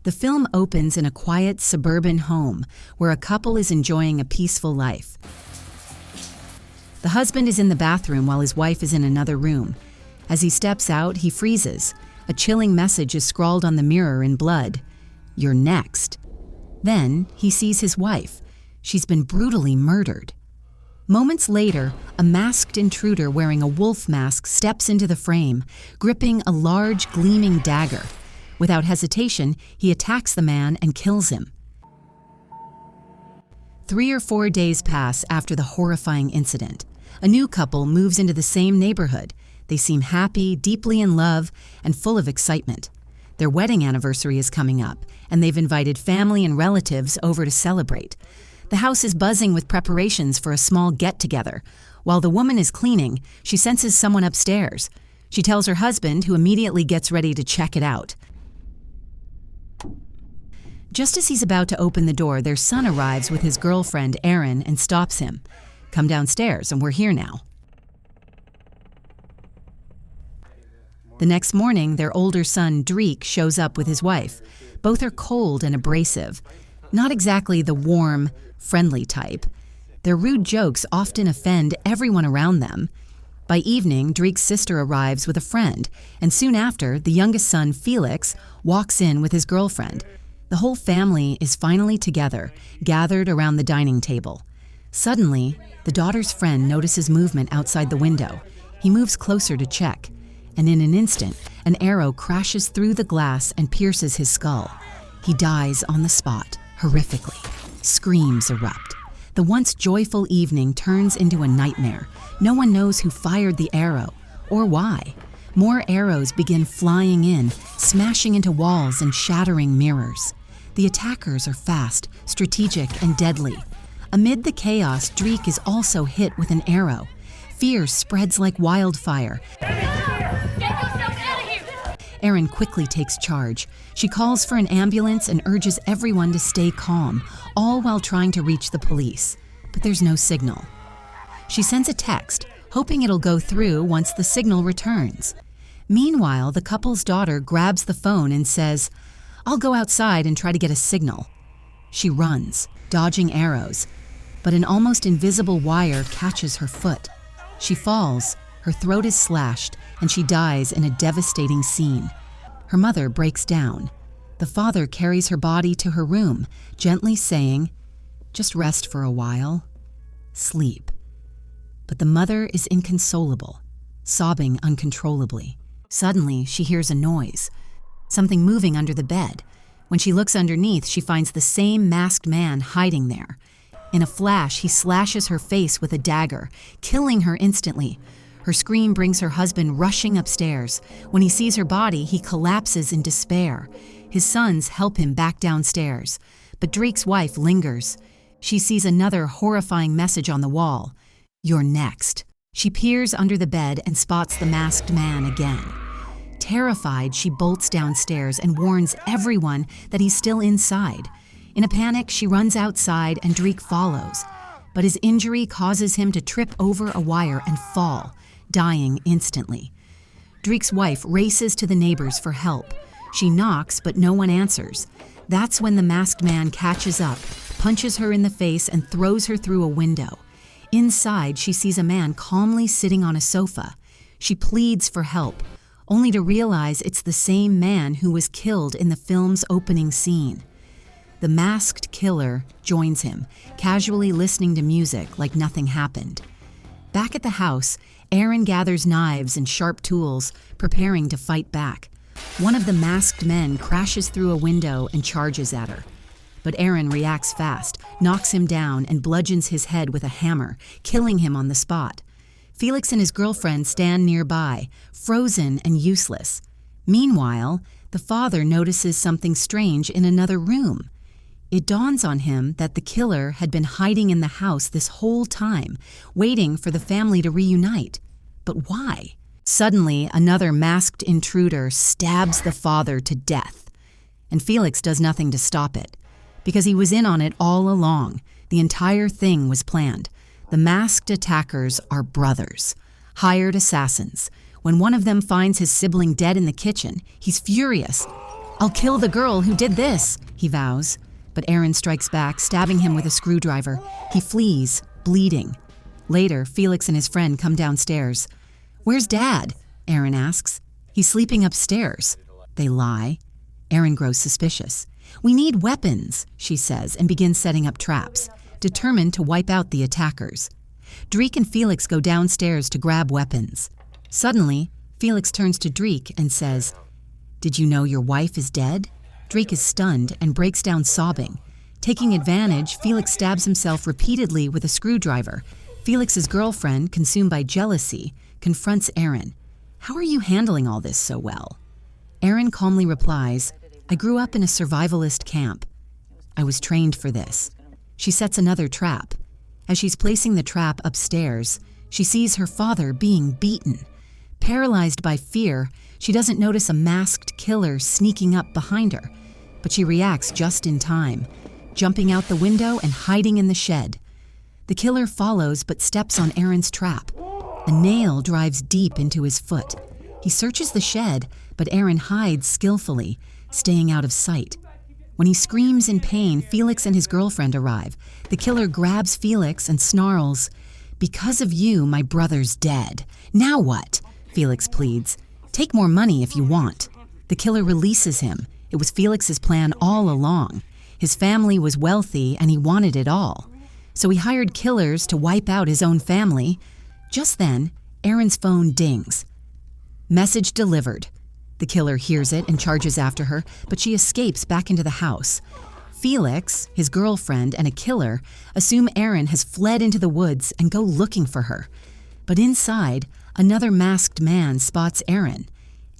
The film opens in a quiet suburban home where a couple is enjoying a peaceful life. The husband is in the bathroom while his wife is in another room. As he steps out, he freezes. A chilling message is scrawled on the mirror in blood. "You're next." Then he sees his wife. She's been brutally murdered. Moments later, a masked intruder wearing a wolf mask steps into the frame, gripping a large, gleaming dagger. Without hesitation, he attacks the man and kills him. 3 or 4 days pass after the horrifying incident. A new couple moves into the same neighborhood. They seem happy, deeply in love, and full of excitement. Their wedding anniversary is coming up, and they've invited family and relatives over to celebrate. The house is buzzing with preparations for a small get-together. While the woman is cleaning, she senses someone upstairs. She tells her husband, who immediately gets ready to check it out. Just as he's about to open the door, their son arrives with his girlfriend, Erin, and stops him. "Come downstairs, and we're here now." The next morning, their older son, Dreek, shows up with his wife. Both are cold and abrasive. Not exactly the warm, friendly type. Their rude jokes often offend everyone around them. By evening, Dreek's sister arrives with a friend, and soon after, the youngest son, Felix, walks in with his girlfriend. The whole family is finally together, gathered around the dining table. Suddenly, the daughter's friend notices movement outside the window. He moves closer to check, and in an instant, an arrow crashes through the glass and pierces his skull. He dies on the spot, horrifically. Screams erupt. The once joyful evening turns into a nightmare. No one knows who fired the arrow, or why. More arrows begin flying in, smashing into walls and shattering mirrors. The attackers are fast, strategic, and deadly. Amid the chaos, Dreek is also hit with an arrow. Fear spreads like wildfire. Erin quickly takes charge. She calls for an ambulance and urges everyone to stay calm, all while trying to reach the police. But there's no signal. She sends a text, hoping it'll go through once the signal returns. Meanwhile, the couple's daughter grabs the phone and says, "I'll go outside and try to get a signal." She runs, dodging arrows, but an almost invisible wire catches her foot. She falls, her throat is slashed, and she dies in a devastating scene. Her mother breaks down. The father carries her body to her room, gently saying, "Just rest for a while. Sleep." But the mother is inconsolable, sobbing uncontrollably. Suddenly, she hears a noise, something moving under the bed. When she looks underneath, she finds the same masked man hiding there. In a flash, he slashes her face with a dagger, killing her instantly. Her scream brings her husband rushing upstairs. When he sees her body, he collapses in despair. His sons help him back downstairs, but Dreek's wife lingers. She sees another horrifying message on the wall. "You're next." She peers under the bed and spots the masked man again. Terrified, she bolts downstairs and warns everyone that he's still inside. In a panic, she runs outside and Dreek follows. But his injury causes him to trip over a wire and fall, dying instantly. Dreek's wife races to the neighbors for help. She knocks, but no one answers. That's when the masked man catches up, punches her in the face, and throws her through a window. Inside, she sees a man calmly sitting on a sofa. She pleads for help, only to realize it's the same man who was killed in the film's opening scene. The masked killer joins him, casually listening to music like nothing happened. Back at the house, Erin gathers knives and sharp tools, preparing to fight back. One of the masked men crashes through a window and charges at her. But Erin reacts fast, knocks him down, and bludgeons his head with a hammer, killing him on the spot. Felix and his girlfriend stand nearby, frozen and useless. Meanwhile, the father notices something strange in another room. It dawns on him that the killer had been hiding in the house this whole time, waiting for the family to reunite. But why? Suddenly, another masked intruder stabs the father to death. And Felix does nothing to stop it, because he was in on it all along. The entire thing was planned. The masked attackers are brothers, hired assassins. When one of them finds his sibling dead in the kitchen, he's furious. "I'll kill the girl who did this," he vows. But Aaron strikes back, stabbing him with a screwdriver. He flees, bleeding. Later, Felix and his friend come downstairs. "Where's Dad?" Aaron asks. "He's sleeping upstairs." They lie. Aaron grows suspicious. "We need weapons," she says, and begins setting up traps, determined to wipe out the attackers. Dreek and Felix go downstairs to grab weapons. Suddenly, Felix turns to Dreek and says, "Did you know your wife is dead?" Dreek is stunned and breaks down sobbing. Taking advantage, Felix stabs himself repeatedly with a screwdriver. Felix's girlfriend, consumed by jealousy, confronts Aaron. "How are you handling all this so well?" Aaron calmly replies, "I grew up in a survivalist camp. I was trained for this." She sets another trap. As she's placing the trap upstairs, she sees her father being beaten. Paralyzed by fear, she doesn't notice a masked killer sneaking up behind her, but she reacts just in time, jumping out the window and hiding in the shed. The killer follows but steps on Aaron's trap. A nail drives deep into his foot. He searches the shed, but Aaron hides skillfully, staying out of sight. When he screams in pain, Felix and his girlfriend arrive. The killer grabs Felix and snarls, "Because of you, my brother's dead. Now what?" Felix pleads. "Take more money if you want." The killer releases him. It was Felix's plan all along. His family was wealthy and he wanted it all. So he hired killers to wipe out his own family. Just then, Aaron's phone dings. "Message delivered." The killer hears it and charges after her, but she escapes back into the house. Felix, his girlfriend, and a killer assume Aaron has fled into the woods and go looking for her. But inside, another masked man spots Aaron.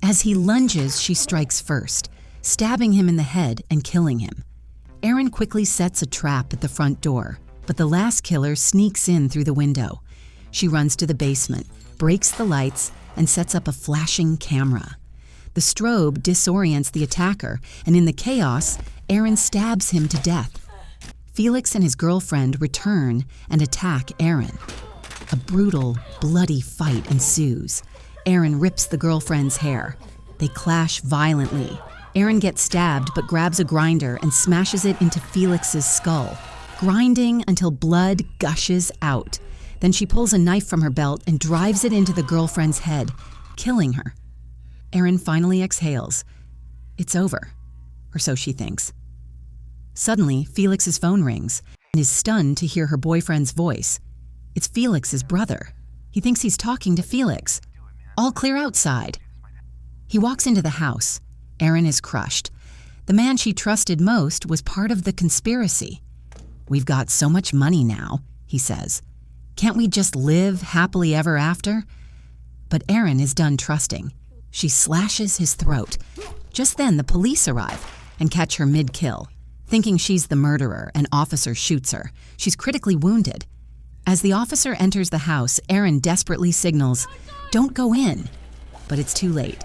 As he lunges, she strikes first, stabbing him in the head and killing him. Aaron quickly sets a trap at the front door, but the last killer sneaks in through the window. She runs to the basement, breaks the lights, and sets up a flashing camera. The strobe disorients the attacker, and in the chaos, Aaron stabs him to death. Felix and his girlfriend return and attack Aaron. A brutal, bloody fight ensues. Aaron rips the girlfriend's hair. They clash violently. Aaron gets stabbed but grabs a grinder and smashes it into Felix's skull, grinding until blood gushes out. Then she pulls a knife from her belt and drives it into the girlfriend's head, killing her. Aaron finally exhales. It's over, or so she thinks. Suddenly, Felix's phone rings and is stunned to hear her boyfriend's voice. It's Felix's brother. He thinks he's talking to Felix. "All clear outside." He walks into the house. Aaron is crushed. The man she trusted most was part of the conspiracy. "We've got so much money now," he says. "Can't we just live happily ever after?" But Aaron is done trusting. She slashes his throat. Just then, the police arrive and catch her mid-kill. Thinking she's the murderer, an officer shoots her. She's critically wounded. As the officer enters the house, Aaron desperately signals, "Don't go in." But it's too late.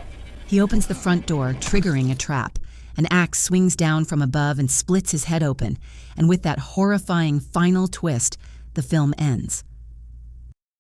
He opens the front door, triggering a trap. An axe swings down from above and splits his head open. And with that horrifying final twist, the film ends.